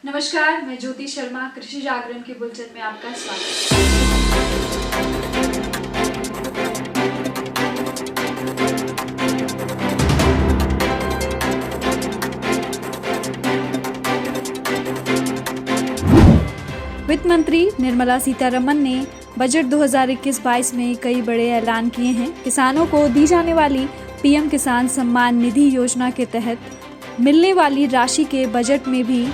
नमस्कार, मैं ज्योति शर्मा कृषि जागरण के बुलेटिन में आपका स्वागत है। वित्त मंत्री निर्मला सीतारमण ने बजट 2021-22 में कई बड़े ऐलान किए हैं। किसानों को दी जाने वाली पीएम किसान सम्मान निधि योजना के तहत मिलने वाली राशि के बजट में भी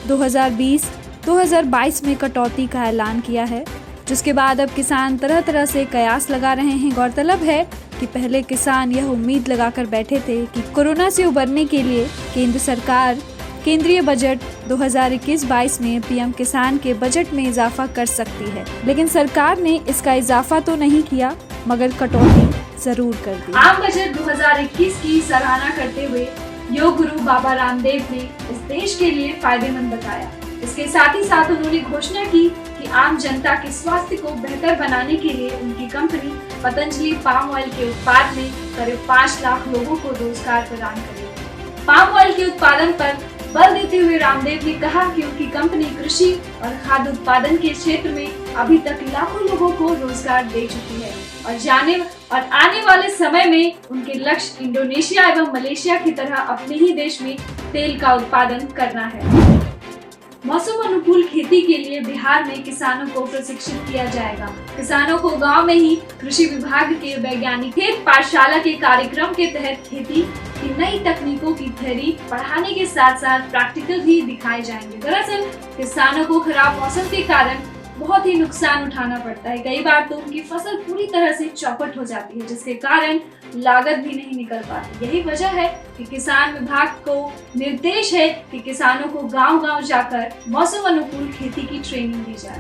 2020-2022 में कटौती का ऐलान किया है, जिसके बाद अब किसान तरह तरह से कयास लगा रहे हैं। गौरतलब है कि पहले किसान यह उम्मीद लगाकर बैठे थे कि कोरोना से उबरने के लिए केंद्र सरकार केंद्रीय बजट 2021-22 में पीएम किसान के बजट में इजाफा कर सकती है, लेकिन सरकार ने इसका इजाफा तो नहीं किया मगर कटौती जरूर कर दी। आम बजट 2021 की सराहना करते हुए योग गुरु बाबा रामदेव ने इस देश के लिए फायदेमंद बताया। इसके साथ ही साथ उन्होंने घोषणा की कि आम जनता के स्वास्थ्य को बेहतर बनाने के लिए उनकी कंपनी पतंजलि पाम ऑयल के उत्पाद में करीब 5 लाख लोगों को रोजगार प्रदान करेगी। पाम ऑयल के उत्पादन पर बल देते हुए रामदेव ने कहा कि उनकी कंपनी कृषि और खाद्य उत्पादन के क्षेत्र में अभी तक लाखों लोगों को रोजगार दे चुकी है और आने वाले समय में उनके लक्ष्य इंडोनेशिया एवं मलेशिया की तरह अपने ही देश में तेल का उत्पादन करना है। मौसम अनुकूल खेती के लिए बिहार में किसानों को प्रशिक्षित किया जाएगा। किसानों को गांव में ही कृषि विभाग के वैज्ञानिक खेत पाठशाला के कार्यक्रम के तहत खेती की नई तकनीकों की थ्योरी पढ़ाने के साथ साथ प्रैक्टिकल भी दिखाए जाएंगे। दरअसल किसानों को खराब मौसम के कारण बहुत ही नुकसान उठाना पड़ता है। कई बार तो उनकी फसल पूरी तरह से चौपट हो जाती है, जिसके कारण लागत भी नहीं निकल पाती। यही वजह है कि किसान विभाग को निर्देश है कि किसानों को गांव-गांव जाकर मौसम अनुकूल खेती की ट्रेनिंग दी जाए।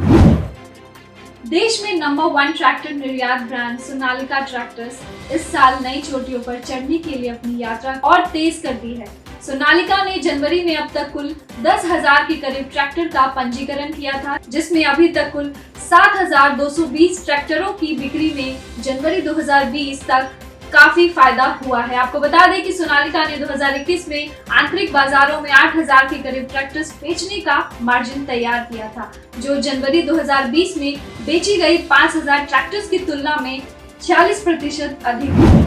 देश में नंबर 1 ट्रैक्टर निर्यात ब्रांड सोनालिका ट्रैक्टर्स इस साल नई चोटियों पर चढ़ने के लिए अपनी यात्रा और तेज कर दी है। सोनालिका ने जनवरी में अब तक कुल 10,000 के करीब ट्रैक्टर का पंजीकरण किया था, जिसमें अभी तक कुल 7,220 ट्रैक्टरों की बिक्री में जनवरी 2020 तक काफी फायदा हुआ है। आपको बता दें कि सोनालिका ने 2021 में आंतरिक बाजारों में 8,000 के करीब ट्रैक्टर्स बेचने का मार्जिन तैयार किया था, जो जनवरी 2020 में बेची गई 5,000 ट्रैक्टर्स की तुलना में 40% अधिक है।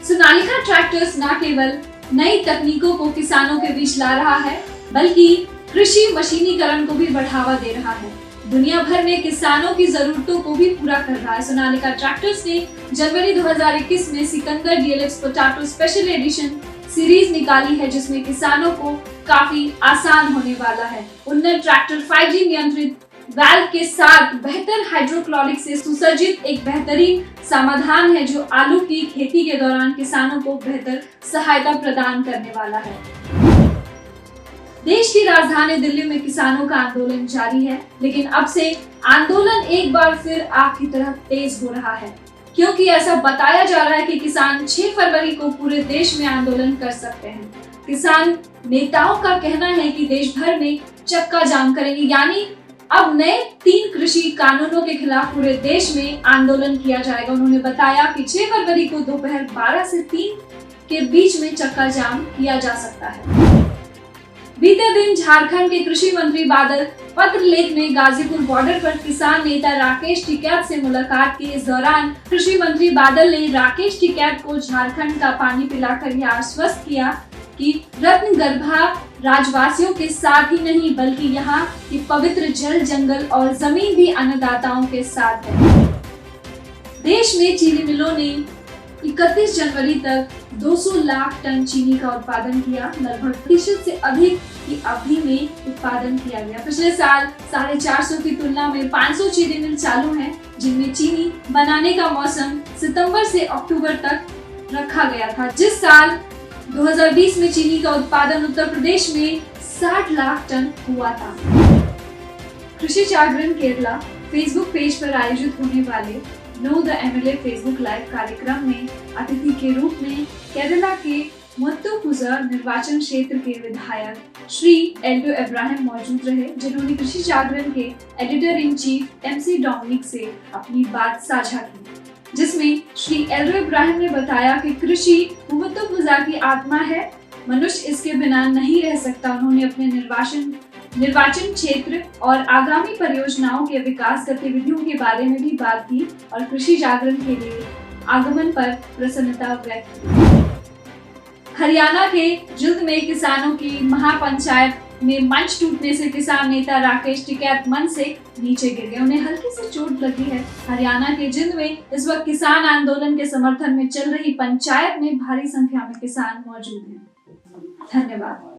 सोनालिका ट्रैक्टर्स न केवल नई तकनीकों को किसानों के बीच ला रहा है, बल्कि कृषि मशीनीकरण को भी बढ़ावा दे रहा है। दुनिया भर में किसानों की जरूरतों को भी पूरा कर रहा है। सोनालिका ट्रैक्टर्स ने जनवरी 2021 में Sikandar DLX potato special edition series निकाली है, जिसमें किसानों को काफी आसान होने वाला है। उन्नत ट्रैक्टर 5G नियंत्रित वाल्व के साथ बेहतर हाइड्रोक्लोरिक से सुसज्जित एक बेहतरीन समाधान है, जो आलू की खेती के दौरान किसानों को बेहतर सहायता प्रदान करने वाला है। देश की राजधानी दिल्ली में किसानों का आंदोलन जारी है, लेकिन अब से आंदोलन एक बार फिर आग की तरह तेज हो रहा है, क्योंकि ऐसा बताया जा रहा है कि किसान 6 फरवरी को पूरे देश में आंदोलन कर सकते हैं। किसान नेताओं का कहना है कि देश भर में चक्का जाम करेंगे, यानी अब नए 3 कृषि कानूनों के खिलाफ पूरे देश में आंदोलन किया जाएगा। उन्होंने बताया कि 6 फरवरी को दोपहर 12 से 3 के बीच में चक्का जाम किया जा सकता है। बीते दिन झारखंड के कृषि मंत्री बादल पत्रलेख ने गाजीपुर बॉर्डर पर किसान नेता राकेश टिकैत से मुलाकात की। इस दौरान कृषि मंत्री बादल ने राकेश टिकैत को झारखंड का पानी पिलाकर यह आश्वस्त किया कि रत्न गर्भा राज्यवासियों के साथ ही नहीं, बल्कि यहाँ की पवित्र जल, जंगल और जमीन भी अन्नदाताओं के साथ है। देश में चीनी मिलों ने 31 जनवरी तक 200 लाख टन चीनी का उत्पादन किया। लगभग प्रतिशत से अधिक की अवधि में उत्पादन किया गया। पिछले साल 450 की तुलना में 500 चीनी मिल चालू हैं, जिनमें चीनी बनाने का मौसम सितंबर से अक्टूबर तक रखा गया था। जिस साल 2020 में चीनी का उत्पादन उत्तर प्रदेश में 60 लाख टन हुआ था। कृषि जागरण केरला फेसबुक पेज पर आयोजित होने वाले know the MLA Facebook live कार्यक्रम में अतिथि के रूप में केरला के मुत्तुपुझा निर्वाचन क्षेत्र के विधायक श्री एल्डो इब्राहिम मौजूद रहे, जिन्होंने कृषि जागरण के editor in chief MC Dominic से अपनी बात साझा की, जिसमें श्री एल्डो इब्राहिम ने बताया कि कृषि मुत्तुपुझा की आत्मा है मनुष्य इसके बिना नहीं रह सकता। उन्होंने अपने निर्वाचन क्षेत्र और आगामी परियोजनाओं के विकास गतिविधियों के बारे में भी बात की और कृषि जागरण के लिए आगमन पर प्रसन्नता व्यक्त की। हरियाणा के जिंद में किसानों की महापंचायत में मंच टूटने से किसान नेता राकेश टिकैत मंच से नीचे गिर गए। उन्हें हल्की सी चोट लगी है। हरियाणा के जिंद में इस वक्त किसान आंदोलन के समर्थन में चल रही पंचायत में भारी संख्या में किसान मौजूद हैं। धन्यवाद।